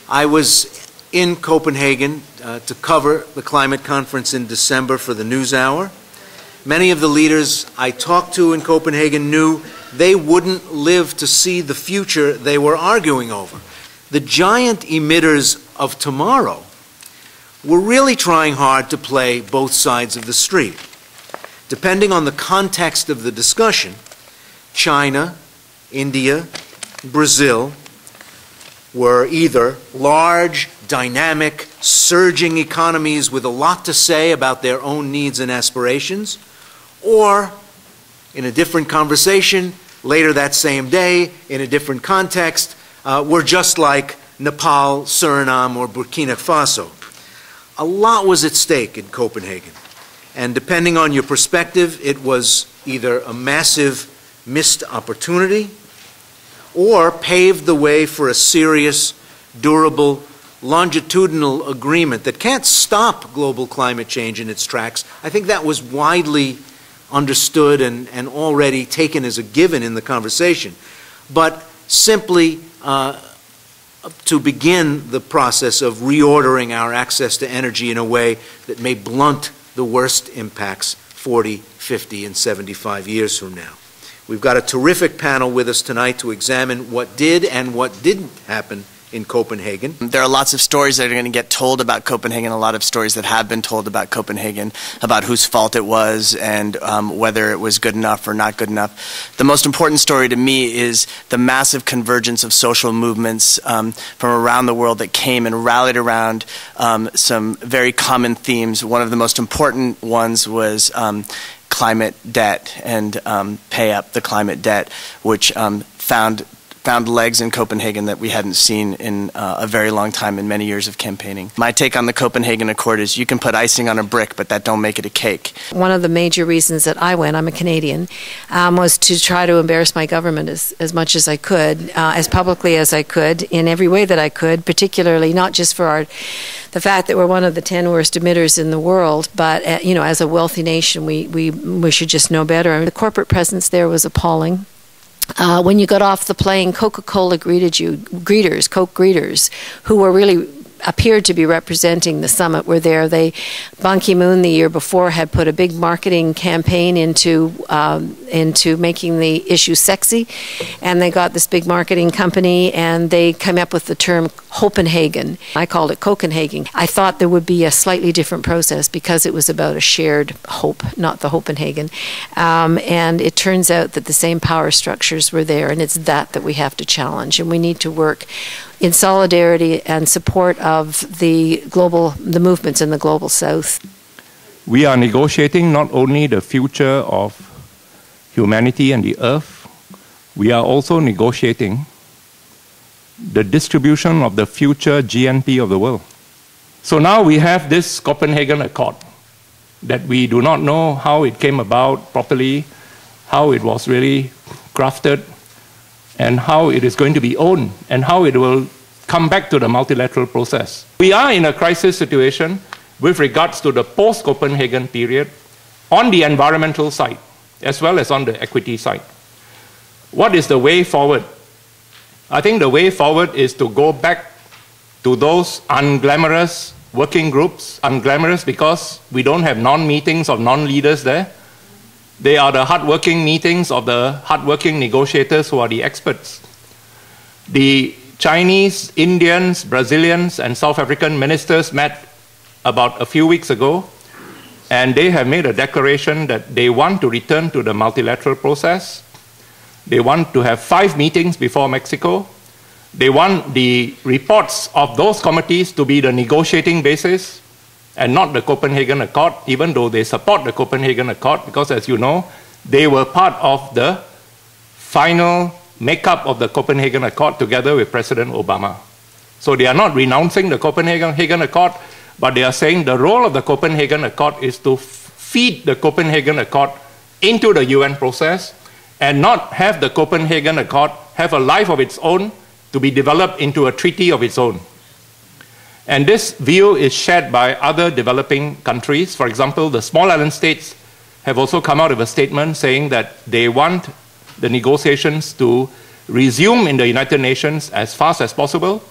I was in Copenhagen to cover the climate conference in December for the NewsHour. Many of the leaders I talked to in Copenhagen knew they wouldn't live to see the future they were arguing over. The giant emitters of tomorrow were really trying hard to play both sides of the street. Depending on the context of the discussion, China, India, Brazil were either large, dynamic, surging economies with a lot to say about their own needs and aspirations, or in a different conversation, later that same day, in a different context, were just like Nepal, Suriname, or Burkina Faso. A lot was at stake in Copenhagen, and depending on your perspective, it was either a massive missed opportunity or paved the way for a serious, durable, longitudinal agreement that can't stop global climate change in its tracks. I think that was widely understood and already taken as a given in the conversation. But simply to begin the process of reordering our access to energy in a way that may blunt the worst impacts 40, 50, and 75 years from now. We've got a terrific panel with us tonight to examine what did and what didn't happen in Copenhagen. There are lots of stories that are going to get told about Copenhagen, a lot of stories that have been told about Copenhagen, about whose fault it was and whether it was good enough or not good enough. The most important story to me is the massive convergence of social movements from around the world that came and rallied around some very common themes. One of the most important ones was climate debt and pay up the climate debt, which found legs in Copenhagen that we hadn't seen in a very long time in many years of campaigning. My take on the Copenhagen Accord is you can put icing on a brick, but that don't make it a cake. One of the major reasons that I went, I'm a Canadian, was to try to embarrass my government as much as I could, as publicly as I could, in every way that I could, particularly not just for the fact that we're one of the 10 worst emitters in the world, but as a wealthy nation, we should just know better. The corporate presence there was appalling. When you got off the plane, Coca-Cola greeters, Coke greeters, who were really appeared to be representing the summit were there. Ban Ki-moon the year before had put a big marketing campaign into making the issue sexy, and they got this big marketing company and they came up with the term Copenhagen. I called it Copenhagen. I thought there would be a slightly different process because it was about a shared hope, not the Copenhagen. And it turns out that the same power structures were there, and it's that we have to challenge, and we need to work in solidarity and support of the movements in the global south. We are negotiating not only the future of humanity and the earth, we are also negotiating the distribution of the future GNP of the world. So now we have this Copenhagen Accord that we do not know how it came about properly, how it was really crafted, and how it is going to be owned, and how it will come back to the multilateral process. We are in a crisis situation with regards to the post-Copenhagen period on the environmental side, as well as on the equity side. What is the way forward? I think the way forward is to go back to those unglamorous working groups, unglamorous because we don't have non-meetings of non-leaders there. They are the hard-working meetings of the hard-working negotiators who are the experts. The Chinese, Indians, Brazilians, and South African ministers met about a few weeks ago, and they have made a declaration that they want to return to the multilateral process. They want to have 5 meetings before Mexico. They want the reports of those committees to be the negotiating basis and not the Copenhagen Accord, even though they support the Copenhagen Accord, because as you know, they were part of the final makeup of the Copenhagen Accord together with President Obama. So they are not renouncing the Copenhagen Accord, but they are saying the role of the Copenhagen Accord is to feed the Copenhagen Accord into the UN process and not have the Copenhagen Accord have a life of its own to be developed into a treaty of its own. And this view is shared by other developing countries. For example, the small island states have also come out with a statement saying that they want the negotiations to resume in the United Nations as fast as possible,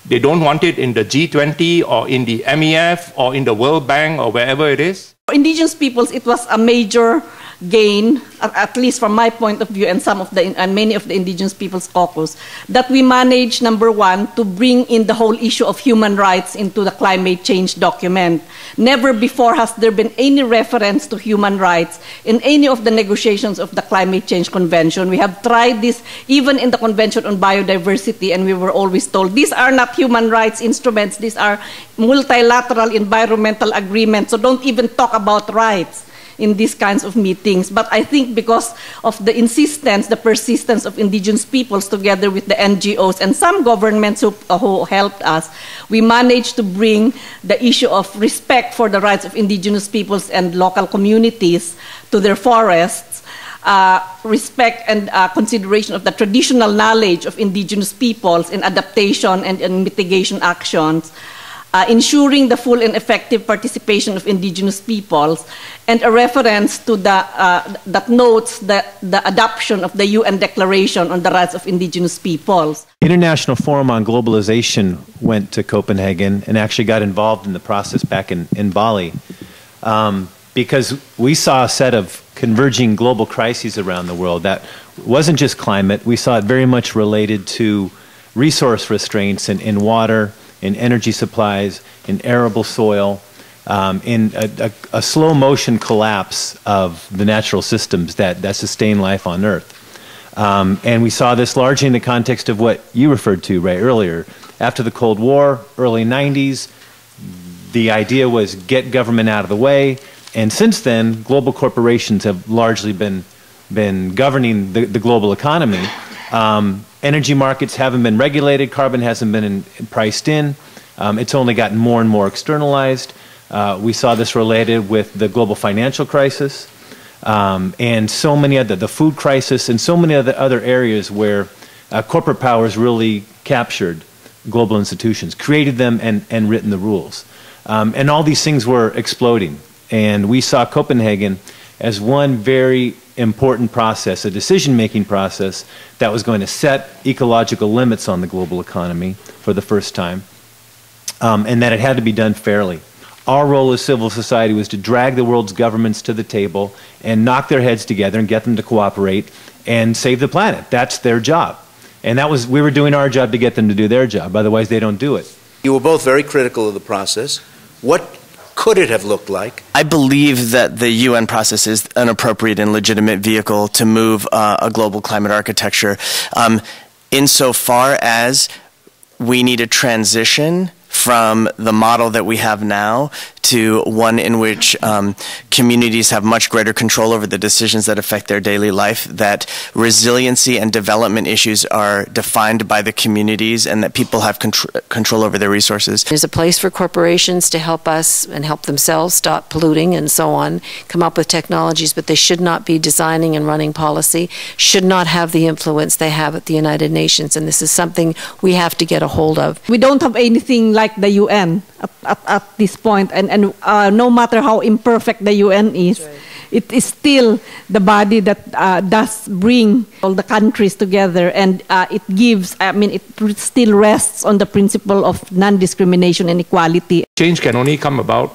They don't want it in the G20 or in the MEF or in the World Bank or wherever it is. For indigenous peoples, it was a major gain, at least from my point of view and many of the indigenous peoples caucus, that we managed, number one, to bring in the whole issue of human rights into the climate change document. Never before has there been any reference to human rights in any of the negotiations of the Climate Change Convention. We have tried this even in the Convention on Biodiversity, and we were always told these are not human rights instruments, these are multilateral environmental agreements, so don't even talk about rights in these kinds of meetings. But I think because of the insistence, the persistence of indigenous peoples together with the NGOs and some governments who helped us, we managed to bring the issue of respect for the rights of indigenous peoples and local communities to their forests, respect and consideration of the traditional knowledge of indigenous peoples in adaptation and in mitigation actions, ensuring the full and effective participation of indigenous peoples, and a reference to that notes the adoption of the UN Declaration on the Rights of Indigenous Peoples. International Forum on Globalization went to Copenhagen and actually got involved in the process back in Bali because we saw a set of converging global crises around the world that wasn't just climate. We saw it very much related to resource restraints in water, in energy supplies, in arable soil, in a slow motion collapse of the natural systems that sustain life on Earth. And we saw this largely in the context of what you referred to, Ray, earlier. After the Cold War, early 90s, the idea was get government out of the way. And since then, global corporations have largely been governing the global economy. Energy markets haven't been regulated, carbon hasn't been priced in, it's only gotten more and more externalized. We saw this related with the global financial crisis and so many other, the food crisis and so many other areas where corporate powers really captured global institutions, created them and written the rules. And all these things were exploding. And we saw Copenhagen as one very important process, a decision-making process that was going to set ecological limits on the global economy for the first time, and that it had to be done fairly. Our role as civil society was to drag the world's governments to the table and knock their heads together and get them to cooperate and save the planet. That's their job. And we were doing our job to get them to do their job, otherwise they don't do it. You were both very critical of the process. What could it have looked like? I believe that the UN process is an appropriate and legitimate vehicle to move a global climate architecture. Insofar as we need a transition from the model that we have now to one in which communities have much greater control over the decisions that affect their daily life, that resiliency and development issues are defined by the communities, and that people have control over their resources. There's a place for corporations to help us and help themselves stop polluting and so on, come up with technologies, but they should not be designing and running policy, should not have the influence they have at the United Nations, and this is something we have to get a hold of. We don't have anything like the UN at this point, and no matter how imperfect the UN is, right, it is still the body that does bring all the countries together, and it gives, it still rests on the principle of non-discrimination and equality. Change can only come about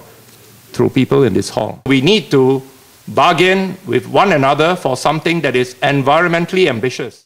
through people in this hall. We need to bargain with one another for something that is environmentally ambitious.